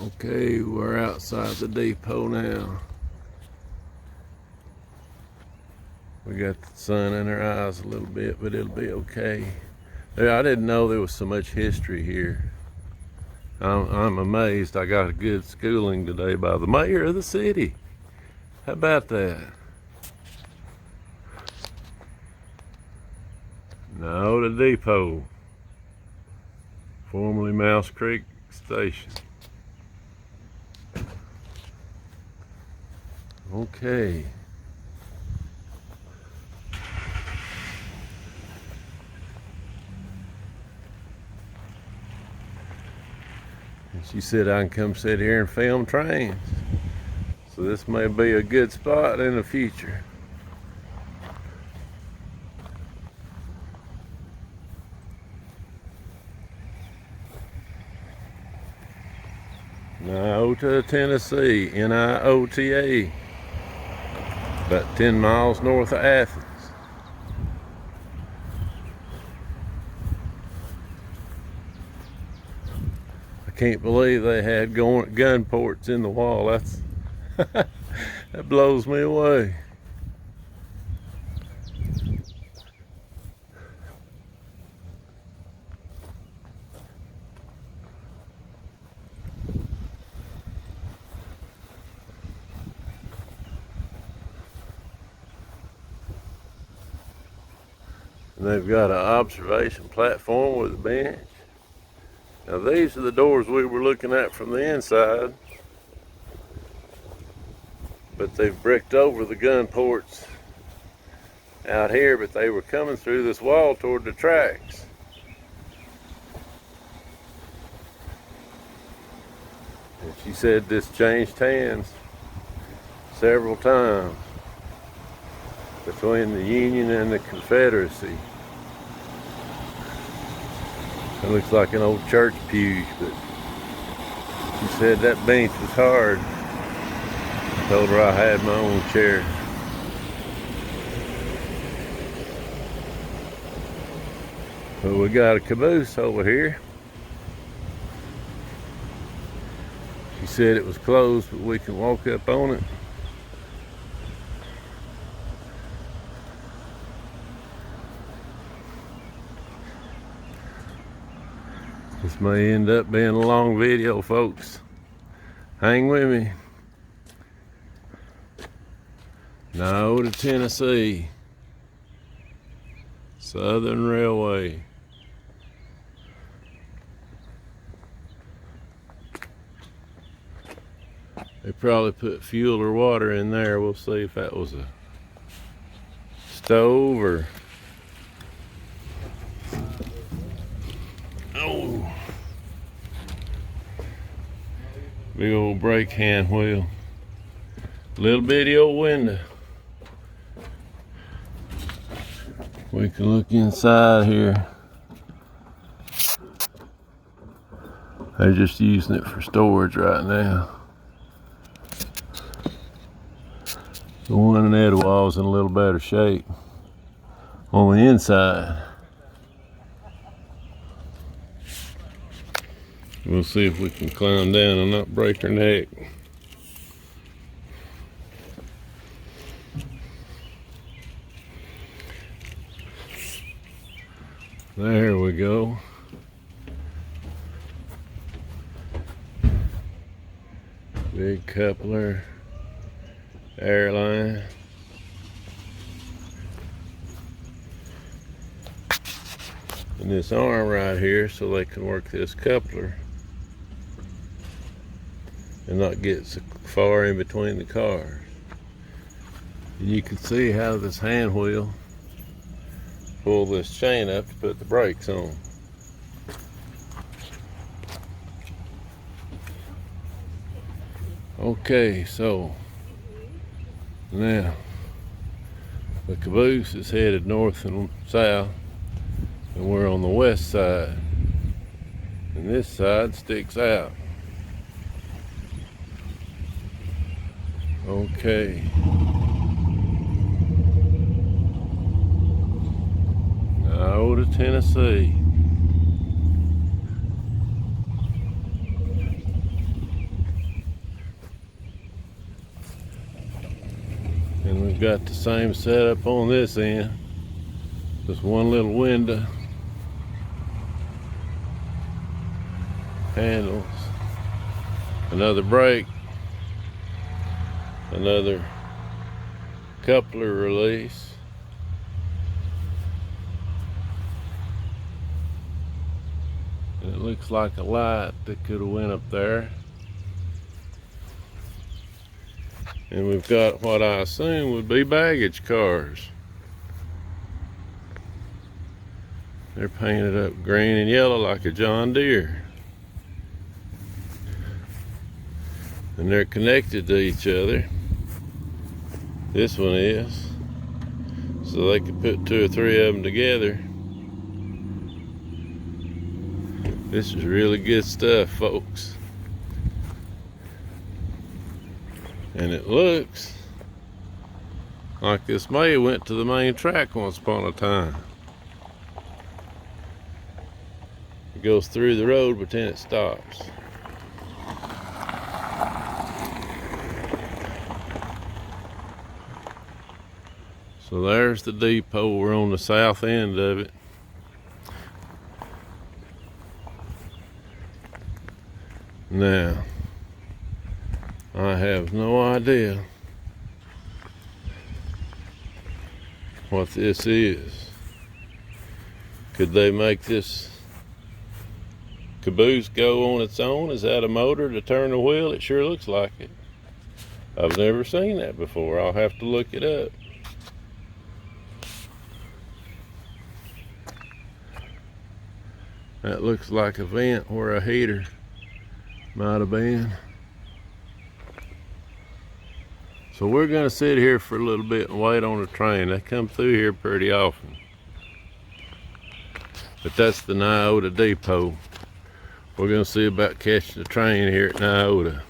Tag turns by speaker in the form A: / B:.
A: Okay, we're outside the depot now. We got the sun in our eyes a little bit, but it'll be okay. I didn't know there was so much history here. I'm amazed I got a good schooling today by the mayor of the city. How about that? Niota Depot, formerly Mouse Creek Station. Okay. And she said I can come sit here and film trains. So this may be a good spot in the future. Niota, Tennessee, Niota, about 10 miles north of Athens. I can't believe they had gun ports in the wall. That's that blows me away. And they've got an observation platform with a bench. Now these are the doors we were looking at from the inside, but they've bricked over the gun ports out here, but they were coming through this wall toward the tracks. And she said this changed hands several times between the Union and the Confederacy. It looks like an old church pew, but she said that bench was hard. I told her I had my own chair. But we got a caboose over here. She said it was closed, but we can walk up on it. This may end up being a long video, folks. Hang with me. Niota, Tennessee. Southern Railway. They probably put fuel or water in there. We'll see if that was a stove or... Oh! Big old brake hand wheel. Little bitty old window. We can look inside here. They're just using it for storage right now. The one in Edwall's in a little better shape on the inside. We'll see if we can climb down and not break her neck. There we go. Big coupler, airline. And this arm right here so they can work this coupler and not get so far in between the cars. And you can see how this hand wheel pull this chain up to put the brakes on. Okay, so now the caboose is headed north and south, and we're on the west side, and this side sticks out. Okay. Niota, Tennessee. And we've got the same setup on this end. Just one little window. Handles. Another brake. Another coupler release. And it looks like a light that could have went up there. And we've got what I assume would be baggage cars. They're painted up green and yellow like a John Deere. And they're connected to each other. This one is. So they could put 2 or 3 of them together. This is really good stuff, folks. And it looks like this may have went to the main track once upon a time. It goes through the road, but then it stops. So there's the depot. We're on the south end of it. Now, I have no idea what this is. Could they make this caboose go on its own? Is that a motor to turn the wheel? It sure looks like it. I've never seen that before. I'll have to look it up. That looks like a vent where a heater might have been. So we're gonna sit here for a little bit and wait on the train. They come through here pretty often. But that's the Niota depot. We're gonna see about catching the train here at Niota.